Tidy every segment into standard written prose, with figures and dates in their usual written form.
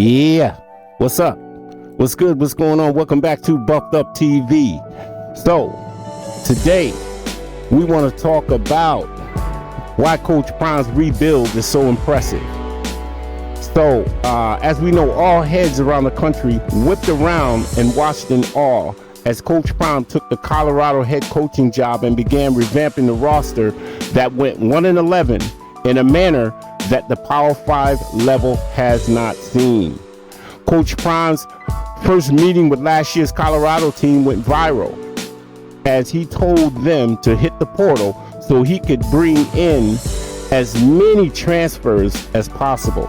Yeah. What's up? What's good? What's going on? Welcome back to Buffed Up TV. So, today we want to talk about why Coach Prime's rebuild is so impressive. So, as we know, all heads around the country whipped around and watched in awe as Coach Prime took the Colorado head coaching job and began revamping the roster that went 1-11 in a manner that the Power 5 level has not seen. Coach Prime's first meeting with last year's Colorado team went viral as he told them to hit the portal so he could bring in as many transfers as possible.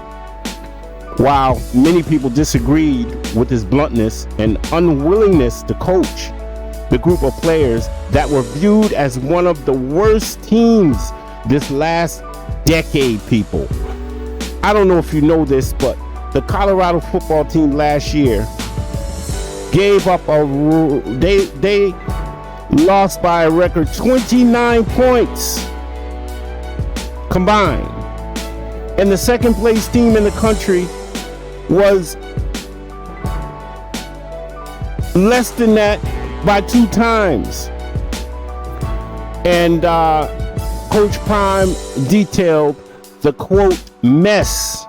While many people disagreed with his bluntness and unwillingness to coach the group of players that were viewed as one of the worst teams this last decade, people. I don't know if you know this, but the Colorado football team last year gave up they lost by a record 29 points combined. And the second place team in the country was less than that by 2 times. And Coach Prime detailed the quote mess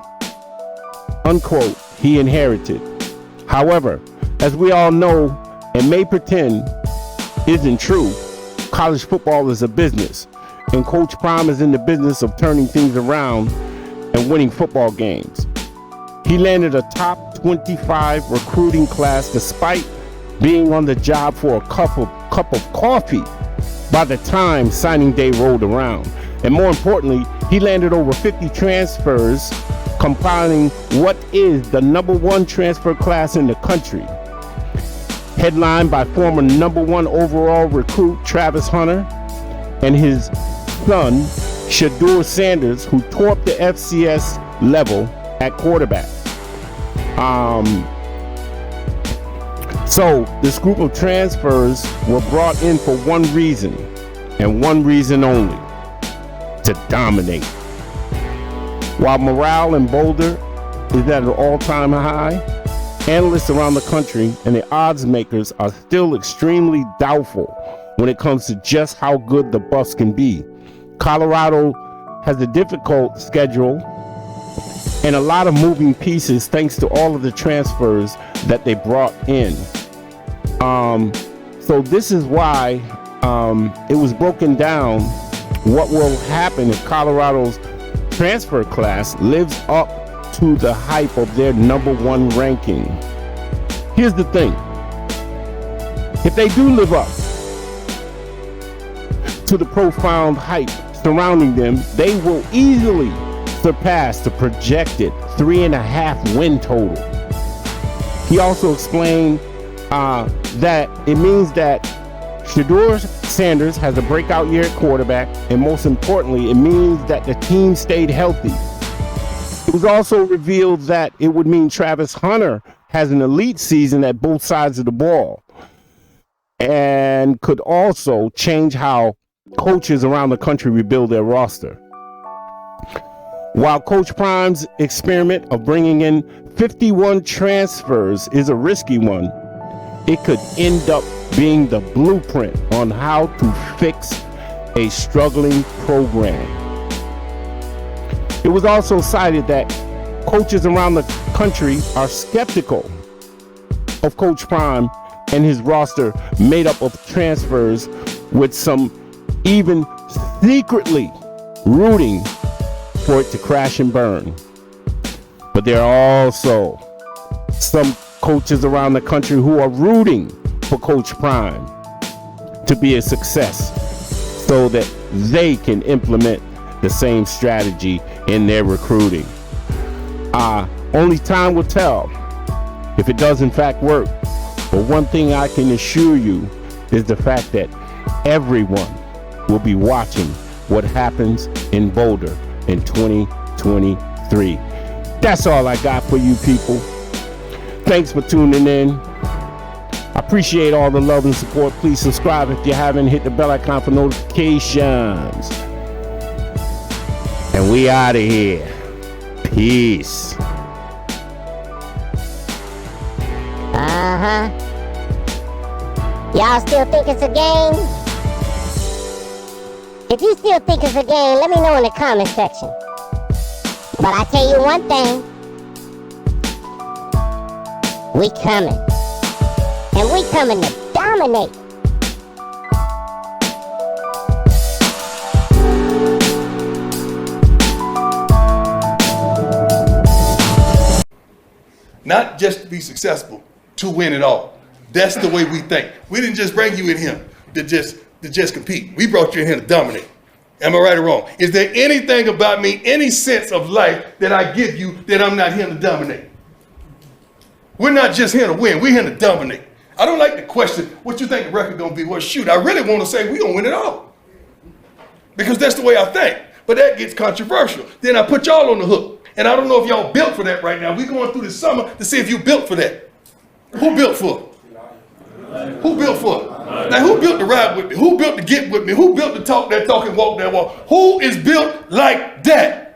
unquote he inherited. However, as we all know and may pretend isn't true, college football is a business, and Coach Prime is in the business of turning things around and winning football games. He landed a top 25 recruiting class despite being on the job for a cup of coffee by the time signing day rolled around. And more importantly, he landed over 50 transfers, compiling what is the #1 transfer class in the country. Headlined by former #1 overall recruit Travis Hunter and his son, Shedeur Sanders, who tore up the FCS level at quarterback. So this group of transfers were brought in for one reason, and one reason only: to dominate. While morale in Boulder is at an all-time high, analysts around the country and the odds makers are still extremely doubtful when it comes to just how good the Buffs can be. Colorado has a difficult schedule and a lot of moving pieces thanks to all of the transfers that they brought in. So this is why it was broken down what will happen if Colorado's transfer class lives up to the hype of their #1 ranking. Here's the thing: if they do live up to the profound hype surrounding them, they will easily surpass the projected 3.5 win total. He also explained that it means that Shedeur Sanders has a breakout year at quarterback, and most importantly, it means that the team stayed healthy. It was also revealed that it would mean Travis Hunter has an elite season at both sides of the ball, and could also change how coaches around the country rebuild their roster. While Coach Prime's experiment of bringing in 51 transfers is a risky one, it could end up being the blueprint on how to fix a struggling program. It was also cited that coaches around the country are skeptical of Coach Prime and his roster made up of transfers, with some even secretly rooting for it to crash and burn. But there are also some coaches around the country who are rooting for Coach Prime to be a success so that they can implement the same strategy in their recruiting. Only time will tell if it does in fact work. But one thing I can assure you is the fact that everyone will be watching what happens in Boulder in 2023. That's all I got for you people. Thanks for tuning in. I appreciate all the love and support. Please subscribe if you haven't. Hit the bell icon for notifications. And we out of here. Peace. Uh-huh. Y'all still think it's a game? If you still think it's a game, let me know in the comment section. But I tell you one thing. We coming. And we coming to dominate. Not just to be successful, to win it all. That's the way we think. We didn't just bring you in here to just compete. We brought you in here to dominate. Am I right or wrong? Is there anything about me, any sense of life that I give you that I'm not here to dominate? We're not just here to win, we're here to dominate. I don't like to question what you think the record gonna be. Well, shoot, I really want to say we're gonna win it all. Because that's the way I think. But that gets controversial. Then I put y'all on the hook. And I don't know if y'all built for that right now. We're going through the summer to see if you built for that. Who built for it? Who built for it? Now, who built to ride with me? Who built to get with me? Who built to talk that talk and walk that walk? Who is built like that?